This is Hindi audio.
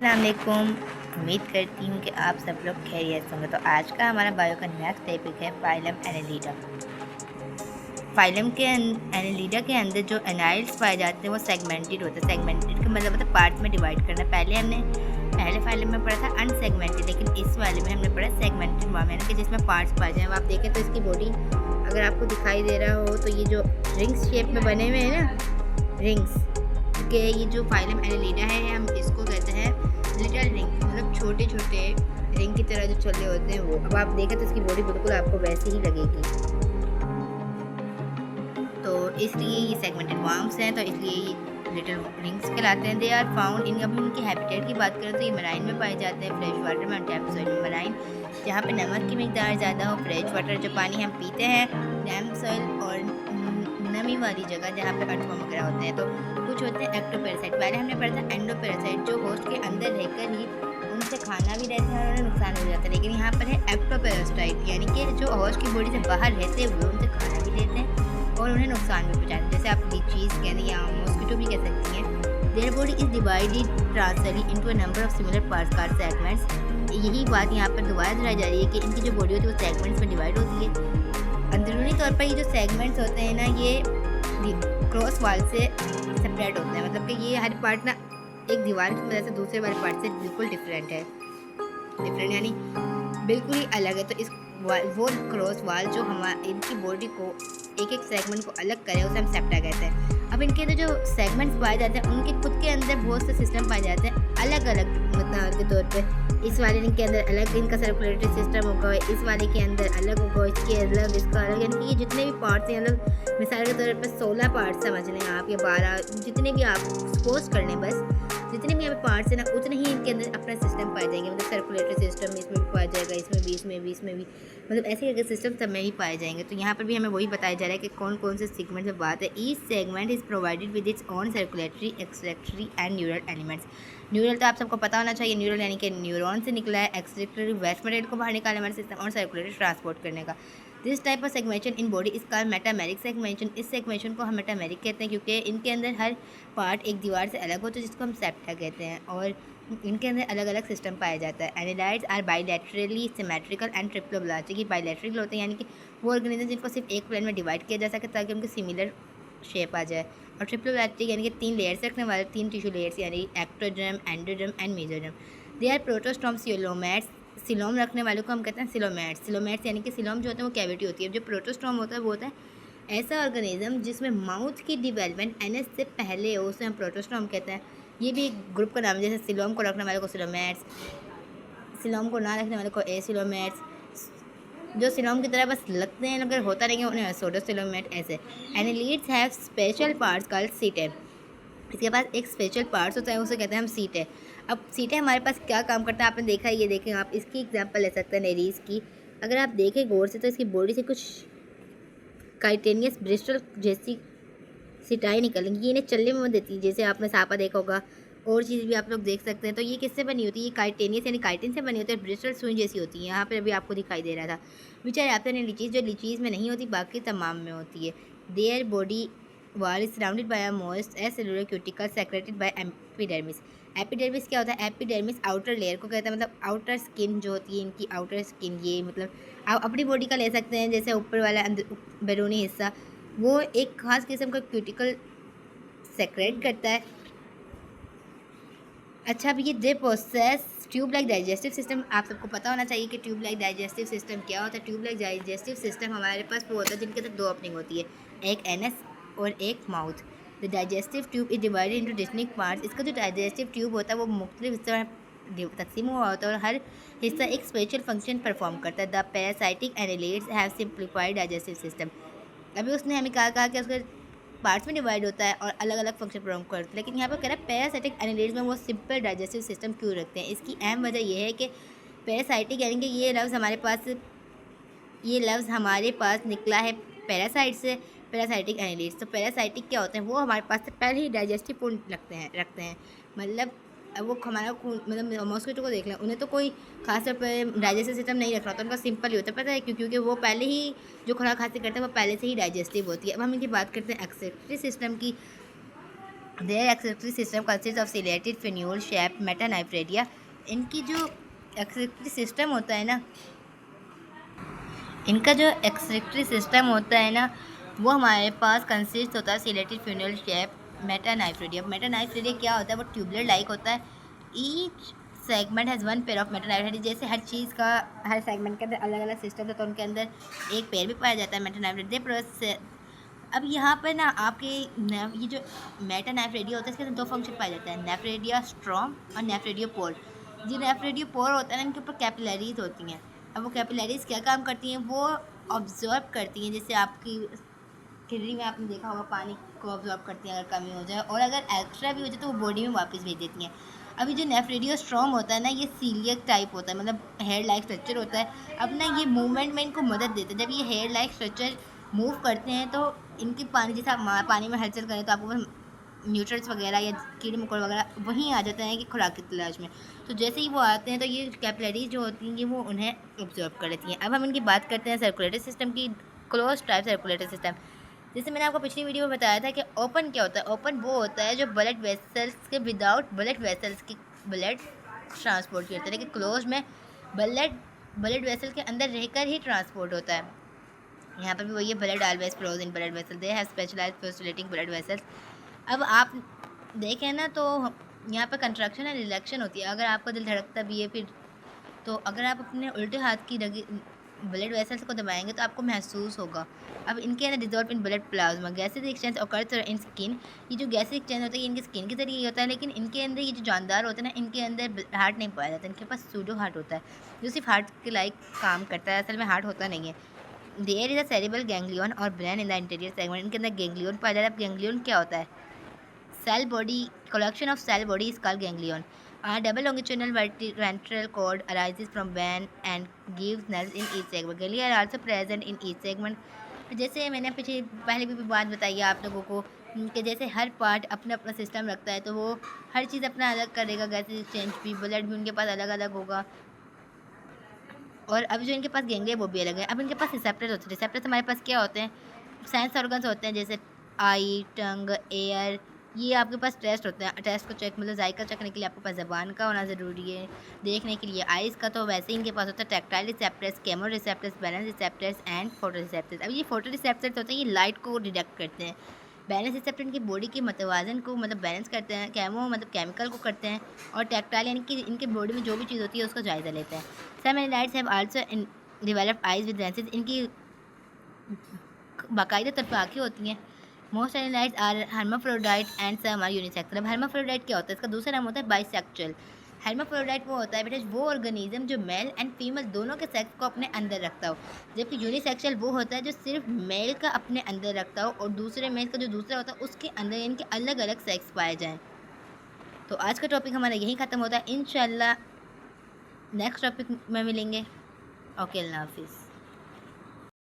अस्सलामुअलैकुम। उम्मीद करती हूँ कि आप सब लोग खैरियत से होंगे। तो आज का हमारा बायो का नेक्स्ट टॉपिक है फाइलम एनेलिडा। फाइलम के एनेलिडा के अंदर जो एनाइड्स पाए जाते हैं वो सेगमेंटेड होते हैं। सेगमेंटेड का मतलब होता है पार्ट्स में डिवाइड करना। पहले फाइलम में पढ़ा था अनसेगमेंटेड, लेकिन इस वाले में हमने पढ़ा सेगमेंटेड फॉर्म, यानी कि जिसमें पार्ट्स पाए जाए। अब आप देखें तो इसकी बॉडी अगर आपको दिखाई दे रहा हो तो ये जो रिंग्स शेप में बने हुए हैं ना, रिंग्स के, ये जो फाइलम एनेलिडा है हम इसको कहते हैं लिटिल रिंग, मतलब छोटे छोटे रिंग की तरह जो छल्ले होते हैं वो। अब आप देखें तो इसकी बॉडी बिल्कुल आपको वैसे ही लगेगी। तो इसलिए ये सेगमेंटेड वर्म्स हैं, तो इसलिए ये लिटिल रिंग्स कहलाते हैं। दे आर फाउंड इन, अब इनकी हैबिटेट की बात करें तो ये मराइन में पाए जाते हैं, फ्रेश वाटर में, डैम सॉइल में। मराइन जहाँ पे नमक की मिकदार ज़्यादा हो, फ्रेश वाटर जो पानी हम पीते हैं, डैम सॉइल और नमी वाली जगह जहाँ पे अर्थवर्म वगैरह होते हैं। तो कुछ होते हैं एक्टोपैरासाइट। पहले हमने पढ़ा था एंडोपैरासाइट, जो होस्ट के अंदर रहकर ही उनसे खाना भी रहता है और उन्हें नुकसान हो जाता है। लेकिन यहाँ पर है एक्टोपैरासाइट, यानी कि जो होस्ट की बॉडी से बाहर रहते हुए उनसे खाना भी लेते हैं और उन्हें नुकसान भी पहुँचाते हैं। जैसे आप लीचीज कहते हैं या मॉस्किटो भी कह सकती हैं। Their body is divided transversely into a number of similar parts called segments. यही बात यहाँ पर दोबारा दोहराई जा रही है कि इनकी जो बॉडी होती है वो सेगमेंट्स में डिवाइड होती है। अंदरूनी तौर पर ये जो सेगमेंट्स होते हैं ना, ये क्रॉस वाल से सेपरेट होते हैं, मतलब कि ये हर पार्ट ना एक दीवार की वजह से दूसरे वाले पार्ट से बिल्कुल डिफरेंट है। डिफरेंट यानी बिल्कुल ही अलग है। तो इस वो क्रॉस वाल जो हमारे इनकी बॉडी को एक एक सेगमेंट को अलग करे उसे हम सेप्टा कहते हैं। अब इनके अंदर जो सेगमेंट्स पाए जाते हैं उनके खुद के अंदर बहुत से सिस्टम पाए जाते हैं अलग अलग मतलब के तौर पे। इस वाले के अंदर अलग इनका सर्कुलेटरी सिस्टम होगा, इस वाले के अंदर अलग होगा, इसके अलग, इसका अलग, यानी कि ये जितने भी पार्ट्स हैं, मतलब मिसाल के तौर पर 16 पार्ट्स समझ लें आप या 12, जितने भी आप सपोज कर लें, बस जितने भी यहाँ पे पार्ट्स हैं ना उतने ही इनके अंदर अपना सिस्टम पाए जाएंगे। मतलब सर्कुलेटरी सिस्टम इसमें भी पाया जाएगा, इसमें भी, इसमें भी, इसमें भी, मतलब ऐसे करके सिस्टम सब में ही पाए जाएंगे। तो यहाँ पर भी हमें वही बताया जा रहा है कि कौन कौन से सेगमेंट में बात है। Each segment is provided with its own circulatory, excretory and neural elements. Neural तो आप सबको पता होना चाहिए, न्यूरल यानी कि न्यूरॉन से निकला है, एक्सट्रैक्टरी वेस्ट मटेरियल को बाहर निकालने वाला सिस्टम, और सर्कुलेटरी ट्रांसपोर्ट करने का। This type of segmentation in body इस कॉल्ड मेटामेरिक सेगमेंटेशन। इस सेगमेंटेशन को हम मेटामेरिक कहते हैं क्योंकि इनके अंदर हर पार्ट एक दीवार से अलग होता है, जिसको हम सेप्टा कहते हैं, और इनके अंदर अलग अलग सिस्टम पाया जाता है। एनालाइड्स आर बाइलैटरली सिमेट्रिकल एंड ट्रिप्लोब्लास्टिक। ये बाइलैटरल होते हैं, यानी कि वो ऑर्गेनिज्म जिनको सिर्फ एक प्लेन में डिवाइड किया जा सके ताकि उनके सिमिलर शेप आ जाए। और ट्रिप्लोब्लास्टिक यानी कि 3 लेयर्स रखने वाले, 3 टिश्यू लेयर्स, यानी ectoderm, endoderm and mesoderm. They are protostome coelomates. Coelom रखने वालों को हम कहते हैं सिलोमेट्स। सिलोमेट्स यानी कि सिलोम जो होता है वो कैविटी होती है। जो प्रोटोस्टॉम होता है वो होता है ऐसा ऑर्गेनिज्म जिसमें माउथ की डिवेलपमेंट एनएस से पहले हो, उसे हम प्रोटोस्टॉम कहते हैं। ये भी एक ग्रुप का नाम है, जैसे सिलोम को रखने वाले को सिलोमेट्स, सिलोम को ना रखने वाले को एसिलोमेट्स। जो सिलोम की तरह बस लगते हैं अगर होता नहीं है उन्हें सोडोसिलोमेट ऐसे। Annelids have special parts called सीटे। इसके पास एक स्पेशल पार्ट्स होता है, उसे कहते हैं हम सीटे। अब सीटे हमारे पास क्या काम करता है आपने देखा, ये देखें आप, इसकी एग्जांपल ले सकते हैं नेरीज की। अगर आप देखें गौर से तो इसकी बॉडी से कुछ काइटेनियस ब्रिस्टल जैसी सिटाई निकलेंगी, ये इन्हें चलने में देती है। जैसे आपने सांपा देखा होगा, और चीज़ भी आप लोग देख सकते हैं। तो ये किससे बनी होती है, ये काइटेनियस यानी काइटिन से बनी होती है, ब्रिस्टल सुई जैसी होती है। यहाँ पर अभी आपको दिखाई दे रहा था। विच आर एप्टन इन लीचीज, जो लीचीज में नहीं होती बाकी तमाम में होती है। Their body wall is surrounded by a moist cellular cuticle secreted bye epidermis. Epidermis क्या होता है, एपिडर्मिस आउटर लेयर को कहता है, मतलब आउटर स्किन जो होती है इनकी, आउटर स्किन। ये मतलब आप अपनी बॉडी का ले सकते हैं, जैसे ऊपर वाला बैरूनी हिस्सा वो एक खास किस्म का क्यूटिकल सेक्रेट करता है। अच्छा, अब ये they possess tube like digestive system. आप सबको पता होना चाहिए कि ट्यूब लाइक डाइजेस्टिव सिस्टम क्या होता है। ट्यूब लाइक डाइजेस्टिव सिस्टम हमारे पास वो होता है जिनके अंदर 2 ओपनिंग होती है, एक एनस और एक mouth. The digestive tube is divided into distinct parts. इसका जो डाइजेस्टिव ट्यूब होता है वो मुख्तलिफ हिस्सों में तकसीम हुआ होता है और हर हिस्सा एक स्पेशल फंक्शन परफॉर्म करता है। The parasitic annelids have simplified digestive system. अभी उसने हमें कहा कि उसका पार्ट्स में डिवाइड होता है और अलग अलग फंक्शन परफॉर्म करते हैं, लेकिन यहाँ पर कह रहा है पैरासाइटिक एनालिड्स में वो सिंपल डाइजेस्टिव सिस्टम क्यों रखते हैं। इसकी अहम वजह यह है कि पैरासाइटिक यानी कि ये लफ्ज़ हमारे पास निकला है पैरासाइट से, पैरासाइटिक एनालिड्स। तो पैरासाइटिक क्या होते हैं, वो हमारे पास से पहले ही डाइजेस्टिव पूर्ण रखते हैं। मतलब अब वो हमारा मतलब मॉस्किटो को देख लें, उन्हें तो कोई खास तौर पर डाइजेस्टिव सिस्टम नहीं रखना होता, उनका सिंपल ही होता है। पता है क्यों? क्योंकि वो पहले ही जो खुराक हासिल करते हैं वो पहले से ही डाइजेस्टिव होती है। अब हम इनकी बात करते हैं एक्सक्रीटरी सिस्टम की। Their excretory system consist of ciliated funnel shaped metanephridia. इनकी जो एक्सक्रीटरी सिस्टम होता है ना, इनका जो एक्सक्रीटरी सिस्टम होता है ना, वो हमारे पास कंसिस्ट होता है सिलेटेड फिन्यूल शेप मेटानाइफ्रेडिया। मेटानाइफ्रेडिया क्या होता है? वो ट्यूबुलर लाइक होता है। Each segment has one pair of metanephridia. जैसे हर चीज़ का हर सेगमेंट के अंदर अलग अलग सिस्टम है, तो उनके अंदर एक पेयर भी पाया जाता है मेटानाइफ्रेडिया। अब यहाँ पर ना आपके ये जो मेटानाइफ्रेडिया होता है, इसके अंदर दो फंक्शन पाया जाता है, नेफ्रेडिया स्ट्रॉम और नेफ्रेडिया पोर। जो नेफ्रेडिया पोर होता है ना, इनके ऊपर कैपिलरीज होती हैं। अब वो कैपिलरीज क्या काम करती हैं? वो ऑब्जर्व करती हैं, जैसे आपकी किडनी में आपने देखा होगा पानी को ऑब्जॉर्व करती हैं अगर कमी हो जाए, और अगर एक्स्ट्रा भी हो जाए तो वो बॉडी में वापस भेज देती हैं। अभी जो नेफ्रेडियो स्ट्रॉम होता है ना, ये सीलियक टाइप होता है, मतलब हेयर लाइक स्ट्रक्चर होता है। अब ना ये मूवमेंट में इनको मदद देता है। जब ये हेयर लाइक स्ट्रक्चर मूव करते हैं तो इनकी पानी, जैसे आप पानी में हलचल करें तो आपको न्यूट्रल्स वगैरह या कीड़े मकोड़े वगैरह वहीं आ जाते हैं कि खुराक की तलाश में। तो जैसे ही वो आते हैं तो ये कैपिलरीज जो होती हैं वो उन्हें ऑब्जर्व कर लेती हैं। अब हम इनकी बात करते हैं सर्कुलेटरी सिस्टम की। क्लोज टाइप सर्कुलेटरी सिस्टम, जैसे मैंने आपको पिछली वीडियो में बताया था कि ओपन क्या होता है। ओपन वो होता है जो ब्लड वेसल्स के विदाउट ब्लड वेसल्स की ब्लड ट्रांसपोर्ट करता है, लेकिन क्लोज में ब्लड वेसल के अंदर रहकर ही ट्रांसपोर्ट होता है। यहाँ पर भी वही है, blood always flows in blood vessel, they have specialised facilitating blood vessels. अब आप देखें ना तो यहाँ पर कंट्रैक्शन और रिलैक्शन होती है। अगर आपका दिल धड़कता भी है फिर, तो अगर आप अपने उल्टे हाथ की ब्लड वेसल्स को दबाएंगे तो आपको महसूस होगा। अब इनके अंदर dissolve in blood plasma, gases exchange occurs in skin. ये जो गैसेज एक्सचेंज होता है ये इनकी स्किन के जरिए होता है, लेकिन इनके अंदर ये जो जानदार होते हैं ना, इनके अंदर हार्ट नहीं पाया जाता। इनके पास सूडो हार्ट होता है जो सिर्फ हार्ट के लाइक काम करता है, असल में हार्ट होता नहीं है। There is a cerebral ganglion और brain in the anterior segment. इनके अंदर गैंग्लियन पाया जाता है। अब गैंग्लियन क्या होता है? Cell body, collection of cell body is called ganglion. A double longitudinal ventral cord arises from vein and gives nerves in each segment. Ganglia are also present in each segment. जैसे मैंने पहले भी बात बताई है आप लोगों को कि जैसे हर पार्ट अपना अपना सिस्टम रखता है, तो वो हर चीज़ अपना अलग करेगा। गैसेज एक्सचेंज भी, ब्लड भी उनके पास अलग अलग होगा। और अब जो इनके पास गैंग्लिया वो भी अलग है। अब इनके पास रिसेप्टर्स होते हैं। रिसेप्टर्स हमारे पास क्या होते हैं? सेंस ऑर्गन्स होते हैं, जैसे आई, टंग, एयर। ये आपके पास टेस्ट होते हैं। टेस्ट को चेक, मतलब जायका चखने के लिए आपके पास ज़बान का होना ज़रूरी है। देखने के लिए आइज़ का तो वैसे ही इनके पास होता है tactile receptors, chemo receptors, balance receptors and photo receptors. अब ये फोटो रिसेप्टर्स होते हैं, ये लाइट को डिटेक्ट करते हैं। बैलेंस रिसेप्टर इनकी बॉडी के मतवाजन को मतलब बैलेंस करते हैं। केमो मतलब केमिकल को करते हैं। और टैक्टाइल यानी कि इनके बॉडी में जो भी चीज़ होती है उसका जायज़ा लेते हैं। Some annelids have also developed eyes with lenses. इनकी बाकायदा तरफ आँखें होती हैं। Most annelids are hermaphrodite and some are unisexual. अब हर्माफ्रोडाइट क्या होता है? इसका दूसरा नाम होता है बाइसेक्सुअल। हर्माफ्रोडाइट वो होता है बेटा वो ऑर्गेनिज्म जो मेल एंड फीमेल दोनों के सेक्स को अपने अंदर रखता हो, जबकि यूनिसेक्सुअल वो होता है जो सिर्फ मेल का अपने अंदर रखता हो और दूसरे मेल का जो दूसरा होता है उसके अंदर इनके अलग अलग सेक्स पाए जाएँ। तो आज का टॉपिक हमारा यहीं ख़त्म होता है। इंशाल्लाह नेक्स्ट टॉपिक में मिलेंगे। ओके, अल्लाह हाफिज़।